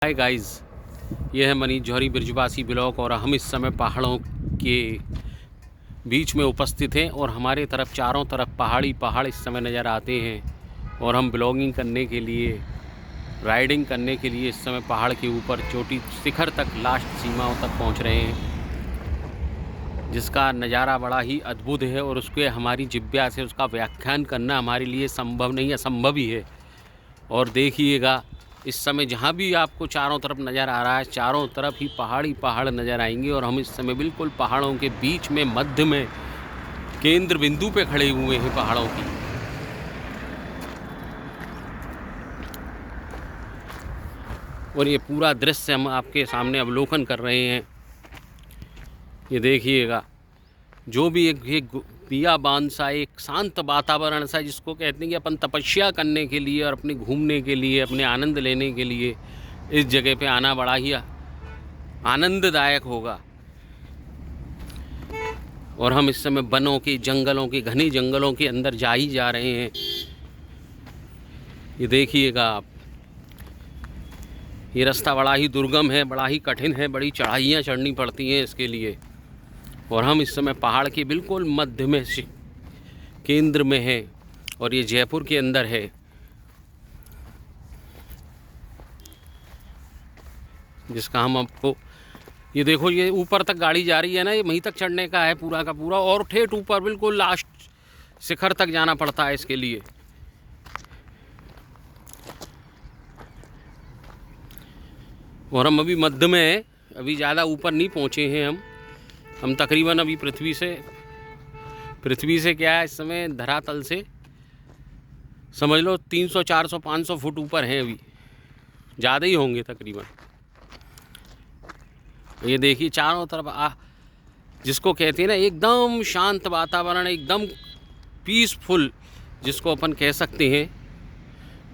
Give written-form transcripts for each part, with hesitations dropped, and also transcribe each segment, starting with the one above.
Hi guys, ये है मनीष जौहरी Brijwasi blog और हम इस समय पहाड़ों के बीच में उपस्थित हैं और हमारे तरफ चारों तरफ पहाड़ इस समय नज़र आते हैं और हम ब्लॉगिंग करने के लिए, राइडिंग करने के लिए इस समय पहाड़ के ऊपर चोटी शिखर तक, लास्ट सीमाओं तक पहुंच रहे हैं, जिसका नज़ारा बड़ा ही अद्भुत है और उसके हमारी जिज्ञा से उसका व्याख्यान करना हमारे लिए संभव नहीं, असंभव ही है। और देखिएगा इस समय जहाँ भी आपको चारों तरफ नज़र आ रहा है, चारों तरफ ही पहाड़ नज़र आएंगे और हम इस समय बिल्कुल पहाड़ों के बीच में, मध्य में, केंद्र बिंदु पे खड़े हुए हैं पहाड़ों की। और ये पूरा दृश्य हम आपके सामने अवलोकन कर रहे हैं। ये देखिएगा, जो भी एक बियाबान सा, एक शांत वातावरण सा, जिसको कहते हैं कि अपन तपस्या करने के लिए और अपने घूमने के लिए, अपने आनंद लेने के लिए इस जगह पे आना बड़ा ही आनंददायक होगा। और हम इस समय वनों के, जंगलों के, घने जंगलों के अंदर जा ही जा रहे हैं। ये देखिएगा आप, ये रास्ता बड़ा ही दुर्गम है, बड़ा ही कठिन है, बड़ी चढ़ाइयाँ चढ़नी पड़ती हैं इसके लिए। और हम इस समय पहाड़ के बिल्कुल मध्य में, केंद्र में है और ये जयपुर के अंदर है। जिसका हम आपको, ये देखो, ये ऊपर तक गाड़ी जा रही है ना, ये वहीं तक चढ़ने का है पूरा का पूरा, और ठेठ ऊपर बिल्कुल लास्ट शिखर तक जाना पड़ता है इसके लिए। और हम अभी मध्य में हैं, अभी ज़्यादा ऊपर नहीं पहुँचे हैं हम तकरीबन अभी पृथ्वी से क्या है, इस समय धरातल से समझ लो 300, 400, 500 फुट ऊपर हैं, अभी ज़्यादा ही होंगे तकरीबन। ये देखिए चारों तरफ जिसको कहते हैं ना, एकदम शांत वातावरण, एकदम पीसफुल जिसको अपन कह सकते हैं,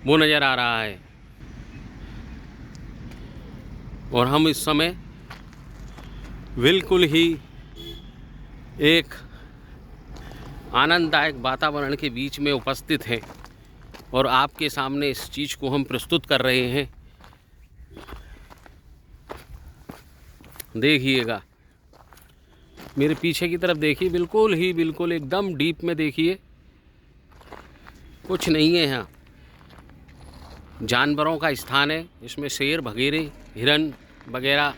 वो नज़र आ रहा है। और हम इस समय बिल्कुल ही एक आनंददायक वातावरण के बीच में उपस्थित हैं और आपके सामने इस चीज़ को हम प्रस्तुत कर रहे हैं। देखिएगा, मेरे पीछे की तरफ देखिए, बिल्कुल एकदम डीप में देखिए, कुछ नहीं है यहाँ। जानवरों का स्थान है, इसमें शेर, भगेरे, हिरन वगैरह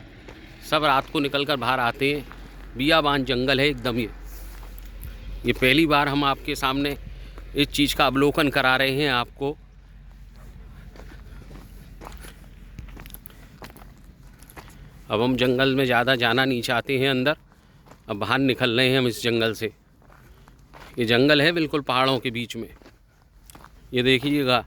सब रात को निकल कर बाहर आते हैं। बियाबान जंगल है एकदम। ये पहली बार हम आपके सामने इस चीज़ का अवलोकन करा रहे हैं आपको। अब हम जंगल में ज़्यादा जाना नहीं चाहते हैं अंदर, अब बाहर निकल रहे हैं हम इस जंगल से। ये जंगल है बिल्कुल पहाड़ों के बीच में। ये देखिएगा,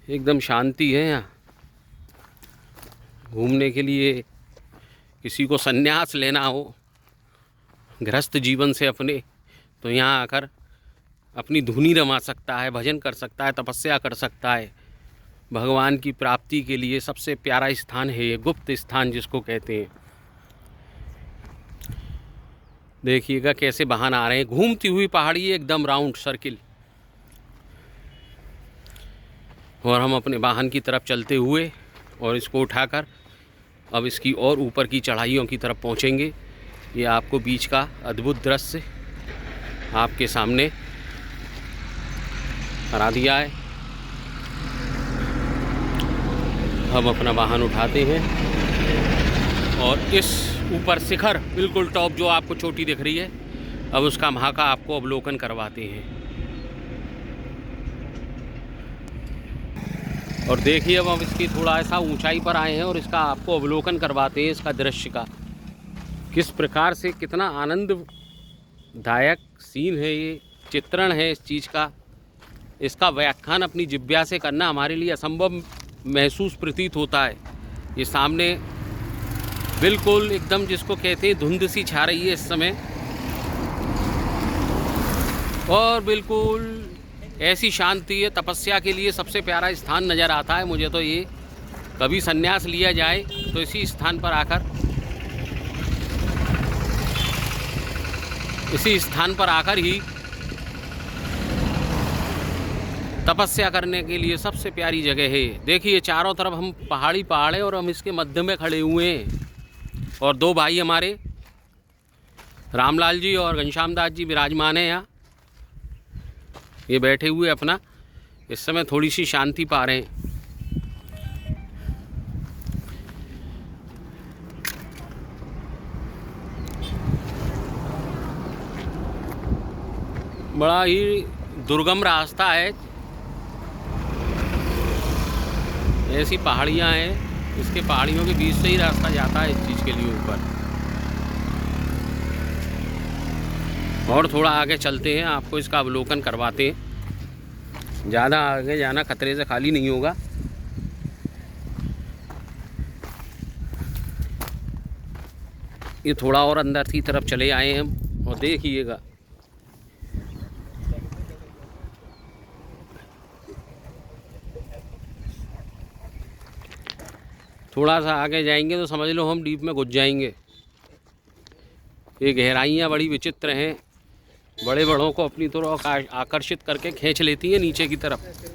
एकदम शांति है यहाँ। घूमने के लिए, किसी को संन्यास लेना हो गृहस्थ जीवन से अपने, तो यहाँ आकर अपनी धुनी रमा सकता है, भजन कर सकता है, तपस्या कर सकता है। भगवान की प्राप्ति के लिए सबसे प्यारा स्थान है ये, गुप्त स्थान जिसको कहते हैं। देखिएगा कैसे वाहन आ रहे हैं, घूमती हुई पहाड़ी, एकदम राउंड सर्किल। और हम अपने वाहन की तरफ चलते हुए और इसको उठाकर अब इसकी और ऊपर की चढ़ाइयों की तरफ पहुंचेंगे। ये आपको बीच का अद्भुत दृश्य आपके सामने करा दिया है। हम अपना वाहन उठाते हैं और इस ऊपर शिखर, बिल्कुल टॉप जो आपको चोटी दिख रही है, अब उसका वहाँ का आपको अवलोकन करवाते हैं। और देखिए, अब हम इसकी थोड़ा ऐसा ऊंचाई पर आए हैं और इसका आपको अवलोकन करवाते हैं, इसका दृश्य का किस प्रकार से, कितना आनंददायक सीन है ये, चित्रण है इस चीज़ का। इसका व्याख्यान अपनी जिह्वा से करना हमारे लिए असंभव महसूस प्रतीत होता है। ये सामने बिल्कुल एकदम जिसको कहते हैं धुंध सी छा रही है इस समय, और बिल्कुल ऐसी शांति है, तपस्या के लिए सबसे प्यारा स्थान नज़र आता है मुझे तो ये। कभी संन्यास लिया जाए तो इसी स्थान पर आकर इसी स्थान पर आकर ही तपस्या करने के लिए सबसे प्यारी जगह है। देखिए चारों तरफ हम पहाड़ हैं और हम इसके मध्य में खड़े हुए हैं। और दो भाई हमारे रामलाल जी और घनश्याम दास जी विराजमान हैं यहाँ। ये बैठे हुए अपना इस समय थोड़ी सी शांति पा रहे हैं। बड़ा ही दुर्गम रास्ता है, ऐसी पहाड़ियाँ हैं, इसके पहाड़ियों के बीच से ही रास्ता जाता है इस चीज़ के लिए ऊपर। और थोड़ा आगे चलते हैं, आपको इसका अवलोकन करवाते हैं। ज़्यादा आगे जाना खतरे से खाली नहीं होगा। ये थोड़ा और अंदर की तरफ चले आए हैं हम, और देखिएगा थोड़ा सा आगे जाएंगे तो समझ लो हम डीप में घुस जाएंगे। ये गहराइयाँ बड़ी विचित्र हैं, बड़े बड़ों को अपनी तरफ आकर्षित करके खींच लेती हैं नीचे की तरफ।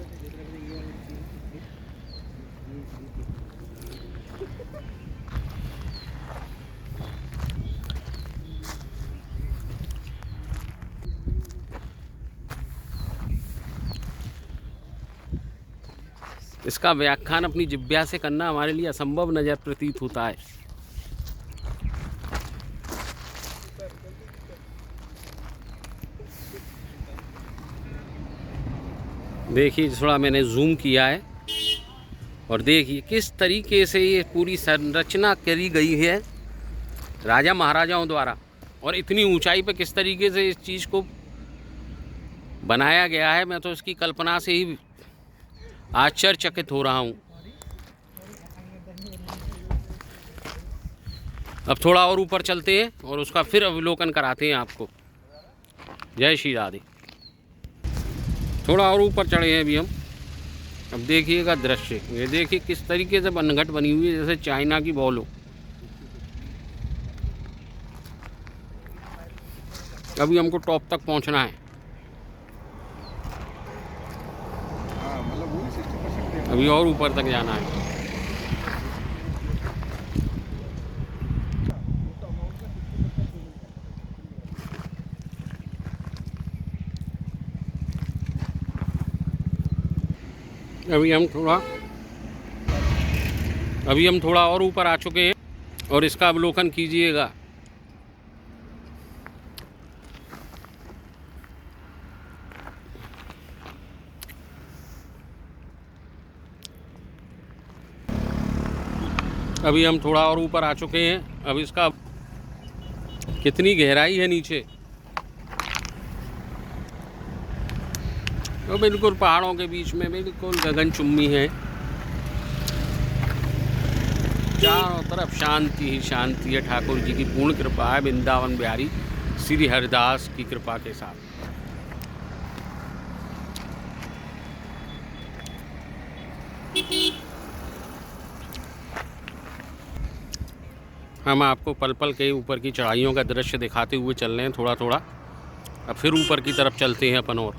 इसका व्याख्यान अपनी जिह्वा से करना हमारे लिए असंभव नज़र प्रतीत होता है। देखिए थोड़ा मैंने जूम किया है और देखिए किस तरीके से ये पूरी संरचना करी गई है राजा महाराजाओं द्वारा, और इतनी ऊंचाई पर किस तरीके से इस चीज़ को बनाया गया है। मैं तो इसकी कल्पना से ही आश्चर्यचकित हो रहा हूँ। अब थोड़ा और ऊपर चलते हैं और उसका फिर अवलोकन कराते हैं आपको। जय श्री राधे। थोड़ा और ऊपर चढ़े हैं अभी हम। अब देखिएगा दृश्य, ये देखिए किस तरीके से बनघट बनी हुई है, जैसे चाइना की बॉल हो। अभी हमको टॉप तक पहुंचना है, अभी और ऊपर तक जाना है। अभी हम थोड़ा और ऊपर आ चुके हैं और इसका अवलोकन कीजिएगा। अभी हम थोड़ा और ऊपर आ चुके हैं। अब इसका कितनी गहराई है नीचे, तो बिल्कुल पहाड़ों के बीच में बिल्कुल गगनचुम्बी है। चारों तरफ शांति ही शांति है। ठाकुर जी की पूर्ण कृपा है, वृंदावन बिहारी श्री हरिदास की कृपा के साथ। हम आपको पल पल के ऊपर की चढ़ाइयों का दृश्य दिखाते हुए चल रहे हैं थोड़ा थोड़ा। अब फिर ऊपर की तरफ चलते हैं अपन और।